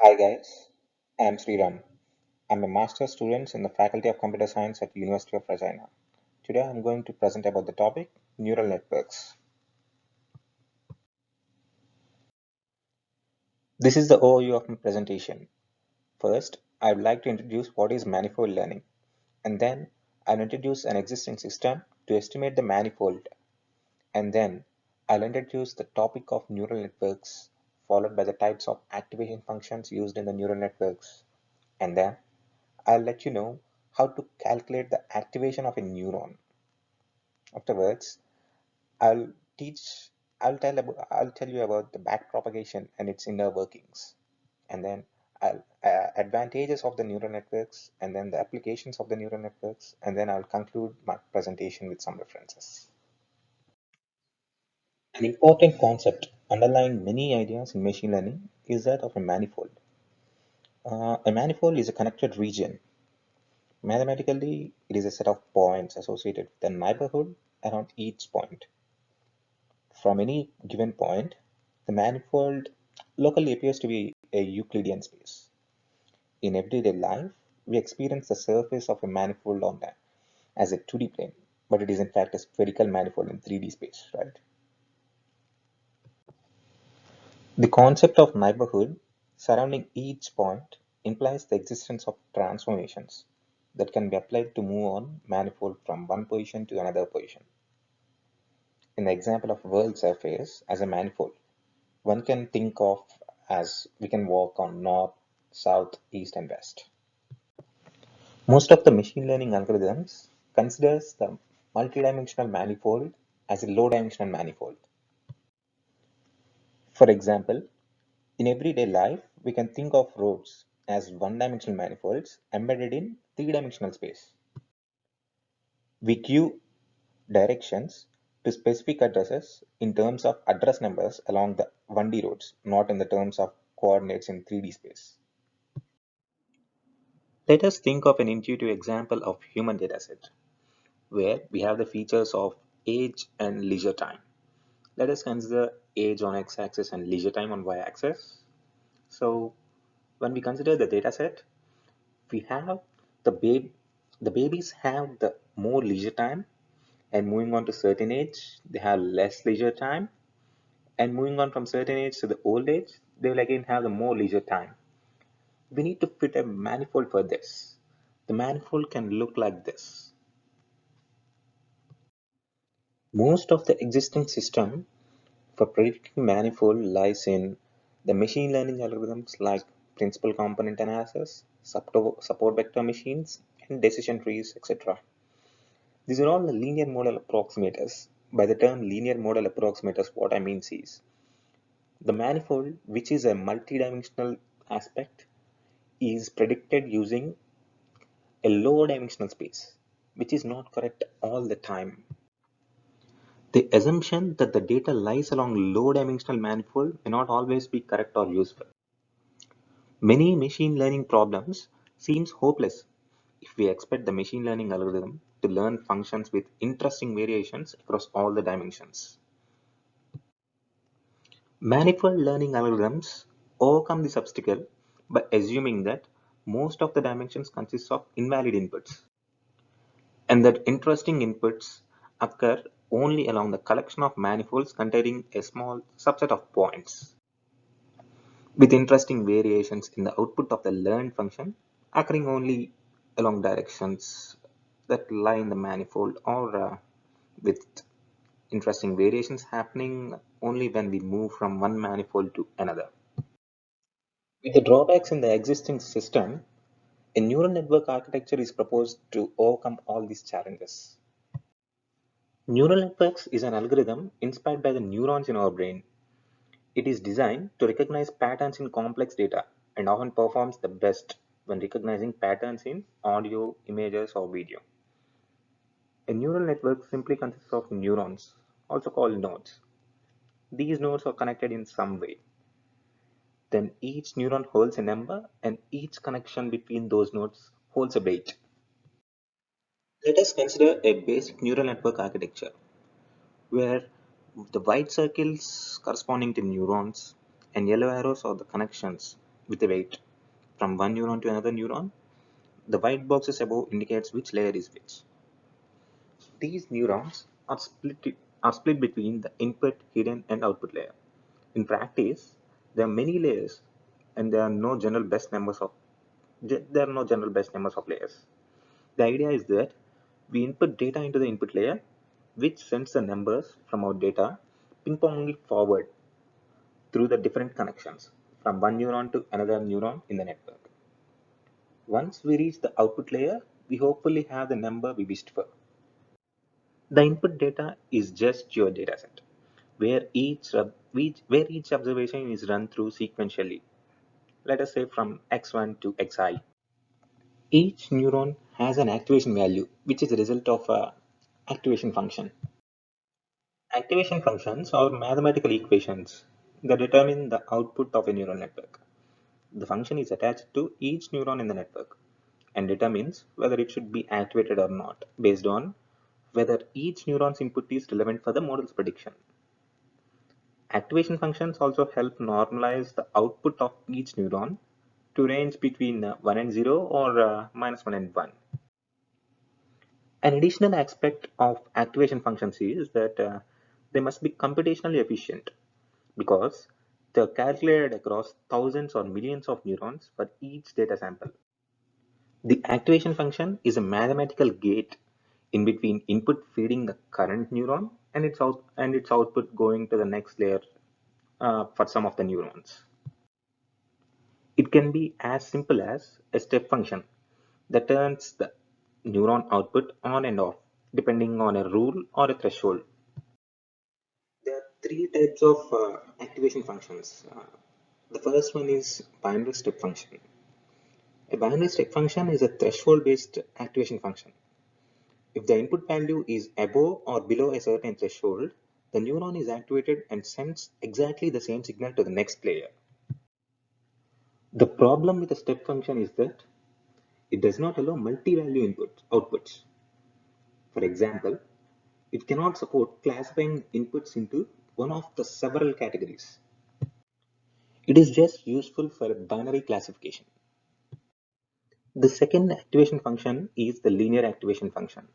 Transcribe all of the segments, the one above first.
Hi guys, I'm Sriram. I'm a master's student in the Faculty of Computer Science at University of Regina. Today I'm going to present about the topic neural networks. This is the overview of my presentation. First, I would like to introduce what is manifold learning, and then I'll introduce an existing system to estimate the manifold, and then I'll introduce the topic of neural networks, followed by the types of activation functions used in the neural networks, and then I'll let you know how to calculate the activation of a neuron. Afterwards, I'll teach I'll tell you about the backpropagation and its inner workings. And then I'll advantages of the neural networks and then the applications of the neural networks, and then I'll conclude my presentation with some references. An important concept underlying many ideas in machine learning is that of a manifold. A manifold is a connected region. Mathematically, it is a set of points associated with a neighborhood around each point. From any given point, the manifold locally appears to be a Euclidean space. In everyday life, we experience the surface of a manifold on that as a 2D plane, but it is in fact a spherical manifold in 3D space, right? The concept of neighborhood surrounding each point implies the existence of transformations that can be applied to move on manifold from one position to another position. In the example of world surface as a manifold, one can think of as we can walk on north, south, east, and west. Most of the machine learning algorithms considers the multidimensional manifold as a low-dimensional manifold. For example, in everyday life, we can think of roads as one-dimensional manifolds embedded in three-dimensional space. We give directions to specific addresses in terms of address numbers along the 1D roads, not in the terms of coordinates in 3D space. Let us think of an intuitive example of human dataset where we have the features of age and leisure time. Let us consider age on x-axis and leisure time on y-axis. So when we consider the dataset, we have the babe the babies have the more leisure time, and moving on to certain age, they have less leisure time, and moving on from certain age to the old age, they will again have the more leisure time. We need to fit a manifold for this. The manifold can look like this. Most of the existing system for predicting manifold lies in the machine learning algorithms like principal component analysis, support vector machines, and decision trees, etc. These are all the linear model approximators. By the term linear model approximators, what I mean is the manifold, which is a multidimensional aspect, is predicted using a low dimensional space, which is not correct all the time. The assumption that the data lies along low-dimensional manifold may not always be correct or useful. Many machine learning problems seems hopeless if we expect the machine learning algorithm to learn functions with interesting variations across all the dimensions. Manifold learning algorithms overcome this obstacle by assuming that most of the dimensions consist of invalid inputs, and that interesting inputs occur only along the collection of manifolds containing a small subset of points, with interesting variations in the output of the learned function occurring only along directions that lie in the manifold, or with interesting variations happening only when we move from one manifold to another. With the drawbacks in the existing system, a neural network architecture is proposed to overcome all these challenges. Neural networks is an algorithm inspired by the neurons in our brain. It is designed to recognize patterns in complex data and often performs the best when recognizing patterns in audio, images, or video. A neural network simply consists of neurons, also called nodes. These nodes are connected in some way. Then each neuron holds a number, and each connection between those nodes holds a weight. Let us consider a basic neural network architecture where the white circles corresponding to neurons and yellow arrows are the connections with a weight from one neuron to another neuron. The white boxes above indicates which layer is which. These neurons are split between the input, hidden, and output layer. In practice, there are many layers, and there are no general best numbers of layers. The idea is that we input data into the input layer, which sends the numbers from our data ping-ponging forward through the different connections from one neuron to another neuron in the network. Once we reach the output layer, we hopefully have the number we wished for. The input data is just your dataset, where each observation is run through sequentially. Let us say from x1 to xi. Each neuron has an activation value, which is a result of a activation function. Activation functions are mathematical equations that determine the output of a neural network. The function is attached to each neuron in the network and determines whether it should be activated or not based on whether each neuron's input is relevant for the model's prediction. Activation functions also help normalize the output of each neuron to range between 1 and 0 or -1 and 1. An additional aspect of activation functions is that they must be computationally efficient because they're calculated across thousands or millions of neurons for each data sample. The activation function is a mathematical gate in between input feeding the current neuron and its output going to the next layer for some of the neurons. It can be as simple as a step function that turns the neuron output on and off depending on a rule or a threshold. There are three types of activation functions. The first one is binary step function. A binary step function is a threshold based activation function. If the input value is above or below a certain threshold, the neuron is activated and sends exactly the same signal to the next layer. The problem with a step function is that it does not allow multi-value outputs. For example, it cannot support classifying inputs into one of the several categories. It is just useful for binary classification. The second activation function is the linear activation function.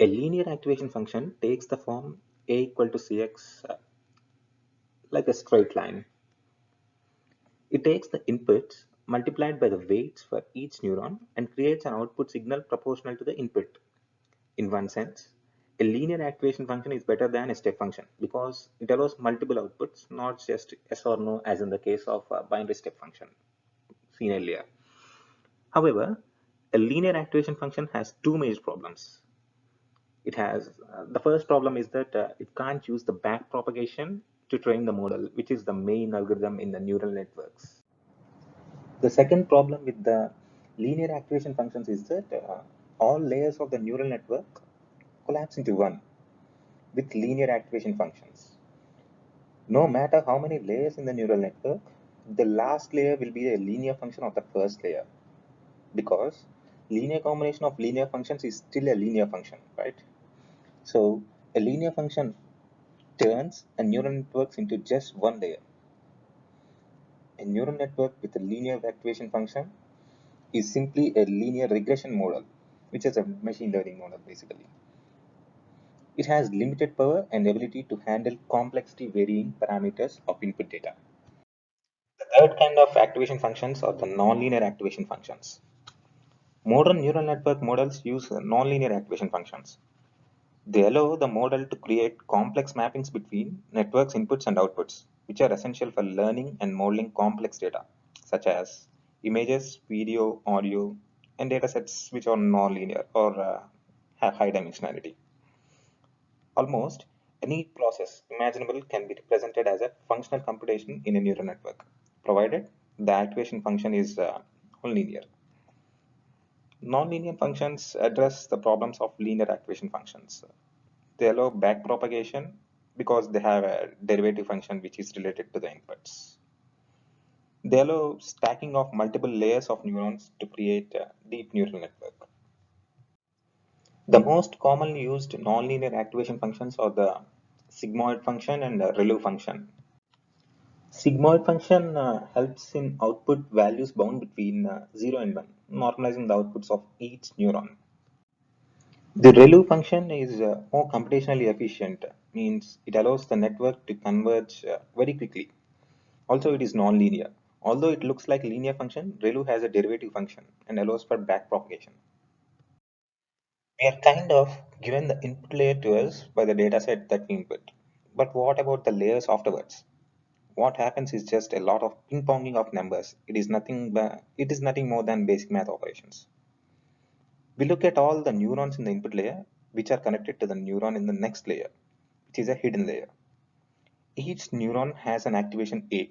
A linear activation function takes the form a equal to cx like a straight line. It takes the inputs multiplied by the weights for each neuron and creates an output signal proportional to the input. In one sense, a linear activation function is better than a step function because it allows multiple outputs, not just yes or no as in the case of a binary step function seen earlier. However, a linear activation function has two major problems. It has the first problem is that it can't use the back propagation to train the model, which is the main algorithm in the neural networks. The second problem with the linear activation functions is that all layers of the neural network collapse into one with linear activation functions. No matter how many layers in the neural network, the last layer will be a linear function of the first layer because linear combination of linear functions is still a linear function, right? So a linear function turns a neural network into just one layer. A neural network with a linear activation function is simply a linear regression model, which is a machine learning model basically. It has limited power and ability to handle complexity varying parameters of input data. The third kind of activation functions are the nonlinear activation functions. Modern neural network models use nonlinear activation functions. They allow the model to create complex mappings between networks inputs and outputs, which are essential for learning and modeling complex data, such as images, video, audio, and datasets which are nonlinear or have high dimensionality. Almost any process imaginable can be represented as a functional computation in a neural network, provided the activation function is linear. Nonlinear functions address the problems of linear activation functions. They allow backpropagation because they have a derivative function which is related to the inputs. They allow stacking of multiple layers of neurons to create a deep neural network. The most commonly used nonlinear activation functions are the sigmoid function and the ReLU function. Sigmoid function helps in output values bound between 0 and 1, normalizing the outputs of each neuron. The ReLU function is more computationally efficient, means it allows the network to converge very quickly. Also, it is non-linear. Although it looks like linear function, ReLU has a derivative function and allows for backpropagation. We are kind of given the input layer to us by the dataset that we input. But what about the layers afterwards? What happens is just a lot of ping-ponging of numbers. It is nothing more than basic math operations. We look at all the neurons in the input layer, which are connected to the neuron in the next layer, which is a hidden layer. Each neuron has an activation A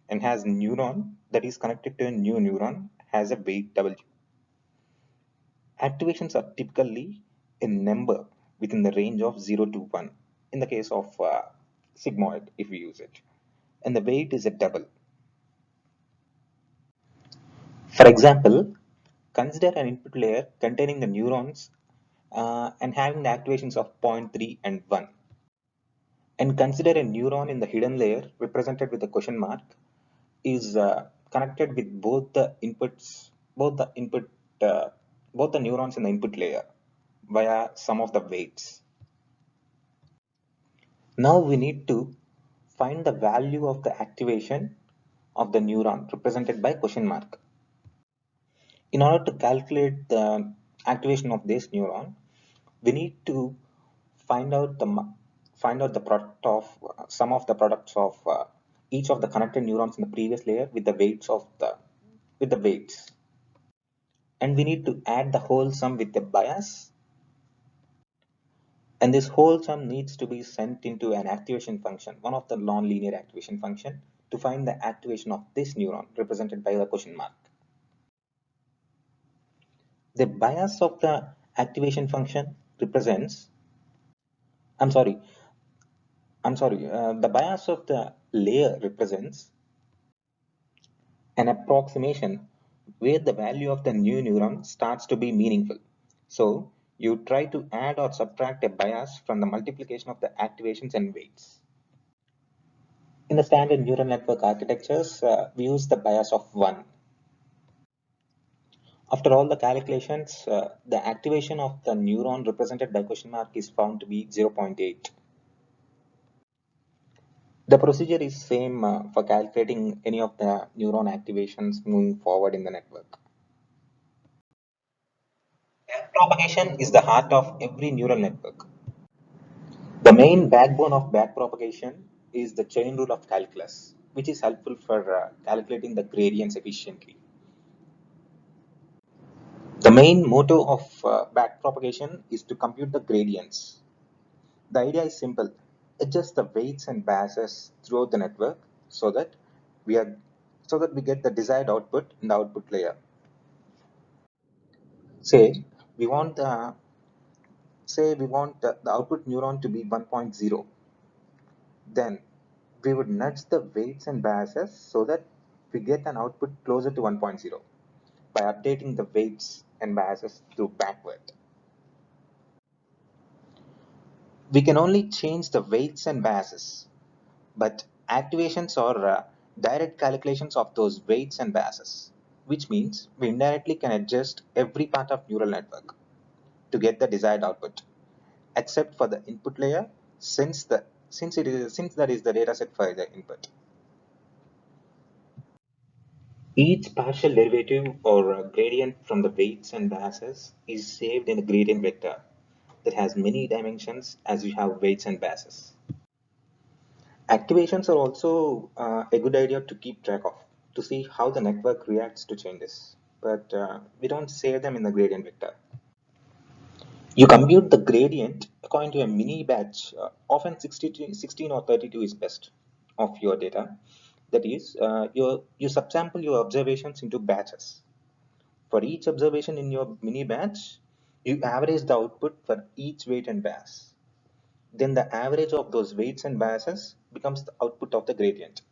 and has neuron that is connected to a new neuron has a weight W. Activations are typically a number within the range of 0 to 1 in the case of sigmoid if we use it, and the weight is a double. For example, consider an input layer containing the neurons and having the activations of 0.3 and 1. And consider a neuron in the hidden layer represented with a question mark is connected with both the input, uh, both the neurons in the input layer via some of the weights. Now we need to find the value of the activation of the neuron represented by question mark. In order to calculate the activation of this neuron, we need to find out the product of sum of the products of each of the connected neurons in the previous layer with the weights, and we need to add the whole sum with the bias, and this whole sum needs to be sent into an activation function, one of the non-linear activation function, to find the activation of this neuron represented by the question mark. The bias of the activation function represents I'm sorry the bias of the layer represents an approximation where the value of the new neuron starts to be meaningful. So you try to add or subtract a bias from the multiplication of the activations and weights. In the standard neural network architectures, we use the bias of 1. After all the calculations, the activation of the neuron represented by question mark is found to be 0.8. The procedure is same for calculating any of the neuron activations moving forward in the network. Backpropagation is the heart of every neural network. The main backbone of backpropagation is the chain rule of calculus, which is helpful for calculating the gradients efficiently. The main motto of backpropagation is to compute the gradients. The idea is simple: adjust the weights and biases throughout the network so that we are so that we get the desired output in the output layer. Say we want the the output neuron to be 1.0, then we would nudge the weights and biases so that we get an output closer to 1.0 by updating the weights and biases to backward. We can only change the weights and biases, but activations are direct calculations of those weights and biases, which means we indirectly can adjust every part of neural network to get the desired output, except for the input layer, since that is the dataset for the input. Each partial derivative or gradient from the weights and biases is saved in a gradient vector that has many dimensions as you have weights and biases. Activations are also a good idea to keep track of to see how the network reacts to changes, but we don't save them in the gradient vector. You compute the gradient according to a mini batch, often 16 or 32 is best, of your data. That is, you subsample your observations into batches. For each observation in your mini batch, you average the output for each weight and bias. Then the average of those weights and biases becomes the output of the gradient,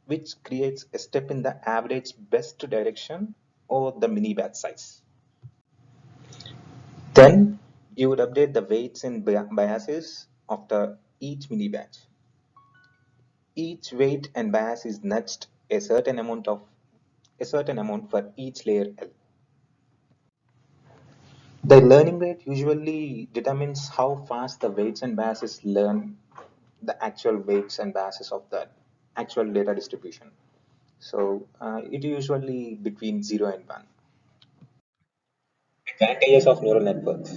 which creates a step in the average best direction over the mini batch size. Then you would update the weights and biases after each mini batch. Each weight and bias is nudged a certain amount for each layer L. The learning rate usually determines how fast the weights and biases learn the actual weights and biases of the actual data distribution. So it usually between 0 and 1. Advantages of neural networks.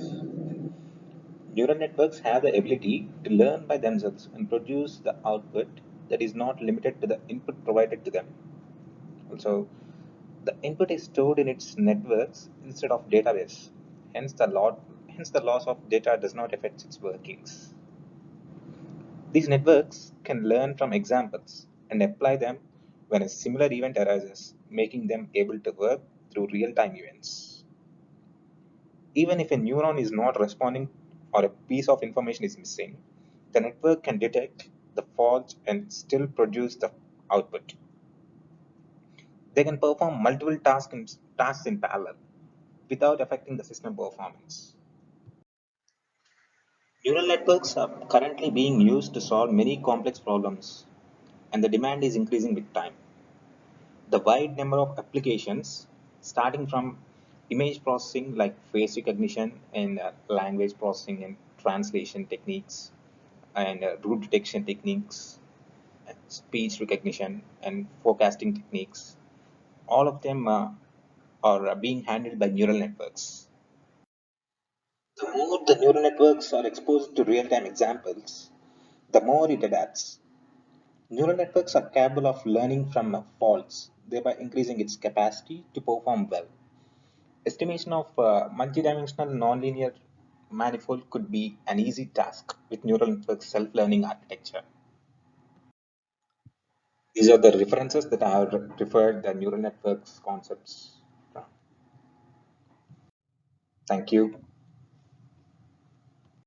Neural networks have the ability to learn by themselves and produce the output that is not limited to the input provided to them. Also, the input is stored in its networks instead of database. Hence the loss of data does not affect its workings. These networks can learn from examples and apply them when a similar event arises, making them able to work through real-time events. Even if a neuron is not responding or a piece of information is missing, the network can detect the fault and still produce the output. They can perform multiple tasks in parallel without affecting the system performance. Neural networks are currently being used to solve many complex problems, and the demand is increasing with time. The wide number of applications, starting from image processing like face recognition and language processing and translation techniques, and root detection techniques, speech recognition, and forecasting techniques, all of them are being handled by neural networks. The more the neural networks are exposed to real-time examples, the more it adapts. Neural networks are capable of learning from faults, thereby increasing its capacity to perform well. Estimation of multidimensional nonlinear manifold could be an easy task with neural network self-learning architecture. These are the references that I have referred the neural networks concepts from. Thank you.